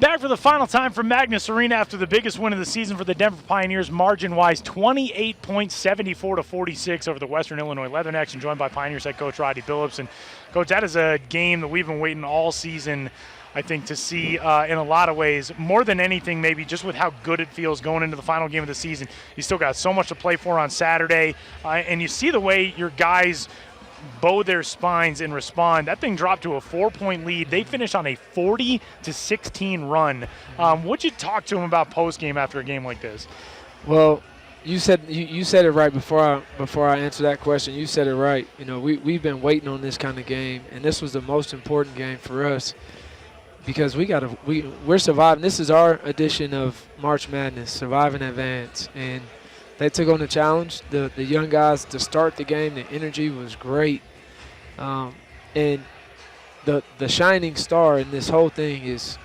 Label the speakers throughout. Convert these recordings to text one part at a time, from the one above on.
Speaker 1: Back for the final time from Magnus Arena after the biggest win of the season for the Denver Pioneers, margin-wise, 28 points, 74-46 over the Western Illinois Leathernecks, and joined by Pioneers head coach Roddy Billups. And, Coach, that is a game that we've been waiting all season, I think, to see in a lot of ways. More than anything, maybe just with how good it feels going into the final game of the season. You still got so much to play for on Saturday, and you see the way your guys bow their spines and respond. That thing dropped to a 4-point lead. They finished on a 40-16 run. What'd you talk to them about post-game after a game like this?
Speaker 2: Well, you said it right before I answer that question. You said it right. You know, we've been waiting on this kind of game, and this was the most important game for us because we're surviving. This is our edition of March Madness, Survive and Advance, and they took on the challenge. The young guys to start the game, the energy was great. And the shining star in this whole thing is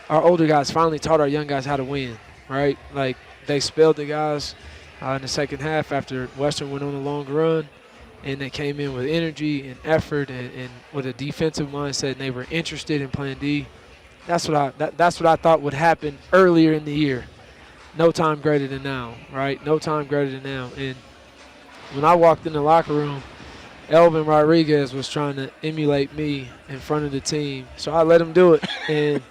Speaker 2: our older guys finally taught our young guys how to win, right? Like, they spelled the guys in the second half after Western went on a long run, and they came in with energy and effort and with a defensive mindset, and they were interested in playing D. That's what I thought would happen earlier in the year. No time greater than now, right? No time greater than now. And when I walked in the locker room, Elvin Rodriguez was trying to emulate me in front of the team. So I let him do it. And,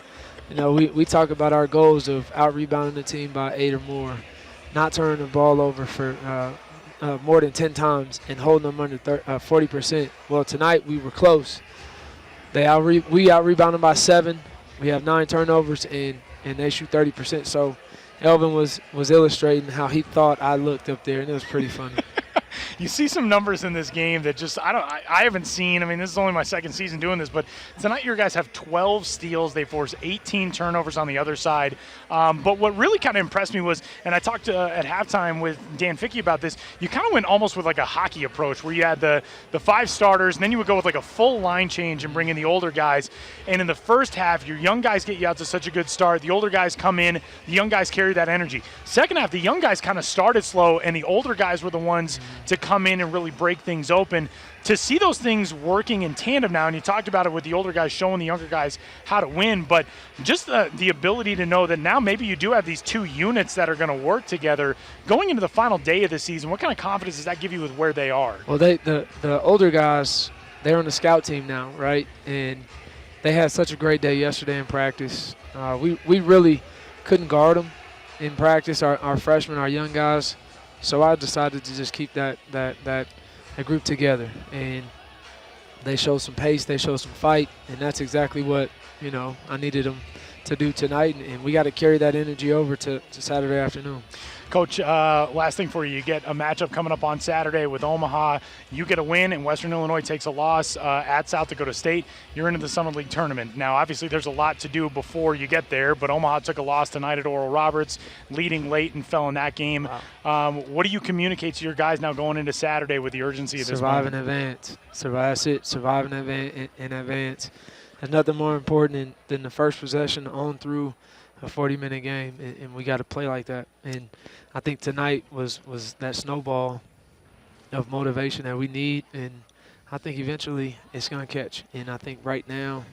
Speaker 2: you know, we talk about our goals of out-rebounding the team by 8 or more, not turning the ball over for more than 10 times and holding them under 40%. Well, tonight we were close. We out-rebounded by 7. We have 9 turnovers, and they shoot 30%. So Elvin was illustrating how he thought I looked up there, and it was pretty funny.
Speaker 1: You see some numbers in this game that just I haven't seen. I mean, this is only my second season doing this, but tonight your guys have 12 steals. They force 18 turnovers on the other side. But what really kind of impressed me was, and I talked at halftime with Dan Fickey about this, you kind of went almost with like a hockey approach where you had the 5 starters, and then you would go with like a full line change and bring in the older guys. And in the first half, your young guys get you out to such a good start. The older guys come in. The young guys carry that energy. Second half, the young guys kind of started slow, and the older guys were the ones to come in and really break things open. To see those things working in tandem now, and you talked about it with the older guys showing the younger guys how to win, but just the ability to know that now maybe you do have these 2 units that are going to work together going into the final day of the season. What kind of confidence does that give you with where they are?
Speaker 2: Well, the older guys, they're on the scout team now, right? And they had such a great day yesterday in practice. We really couldn't guard them in practice, our freshmen, our young guys. So I decided to just keep that group together, and they showed some pace, they showed some fight, and that's exactly what, you know, I needed them to do tonight, and we got to carry that energy over to Saturday afternoon.
Speaker 1: Coach, last thing for you. You get a matchup coming up on Saturday with Omaha. You get a win, and Western Illinois takes a loss at South Dakota State. You're into the Summer League tournament. Now, obviously, there's a lot to do before you get there, but Omaha took a loss tonight at Oral Roberts, leading late and fell in that game. Wow. What do you communicate to your guys now going into Saturday with the urgency of this
Speaker 2: Survive
Speaker 1: moment?
Speaker 2: and advance. Survive and advance. There's nothing more important than the first possession on through a 40-minute game, and we got to play like that. And I think tonight was that snowball of motivation that we need, and I think eventually it's going to catch. And I think right now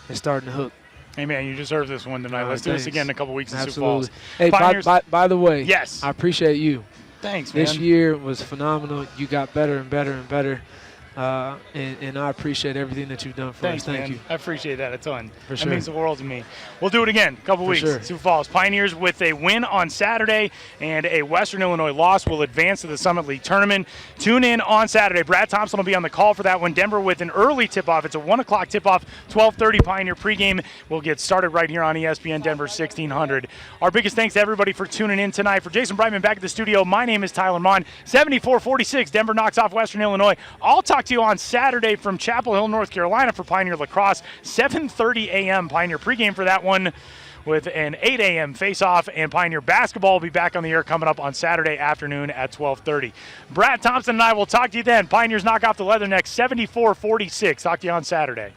Speaker 2: it's starting to hook.
Speaker 1: Hey, man, you deserve this one tonight. Let's do this again in a couple weeks in Sioux
Speaker 2: Absolutely.
Speaker 1: Falls.
Speaker 2: Hey, by the way,
Speaker 1: yes,
Speaker 2: I appreciate you.
Speaker 1: Thanks, man.
Speaker 2: This year was phenomenal. You got better and better and better. And I appreciate everything that you've done for us. Thank you.
Speaker 1: I appreciate that a ton.
Speaker 2: For sure.
Speaker 1: That means the world to me. We'll do it again in a couple weeks.
Speaker 2: Sure.
Speaker 1: Sioux Falls Pioneers with a win on Saturday and a Western Illinois loss will advance to the Summit League tournament. Tune in on Saturday. Brad Thompson will be on the call for that one. Denver with an early tip-off. It's a 1 o'clock tip-off, 12:30 Pioneer pregame. We'll get started right here on ESPN Denver 1600. Our biggest thanks to everybody for tuning in tonight. For Jason Brightman back at the studio, my name is Tyler Mon. 74-46, Denver knocks off Western Illinois. I'll talk to you on Saturday from Chapel Hill, North Carolina for Pioneer Lacrosse. 7:30 a.m. Pioneer pregame for that one with an 8 a.m. face-off, and Pioneer basketball will be back on the air coming up on Saturday afternoon at 12:30. Brad Thompson and I will talk to you then. Pioneers knock off the Leathernecks 74-46. Talk to you on Saturday.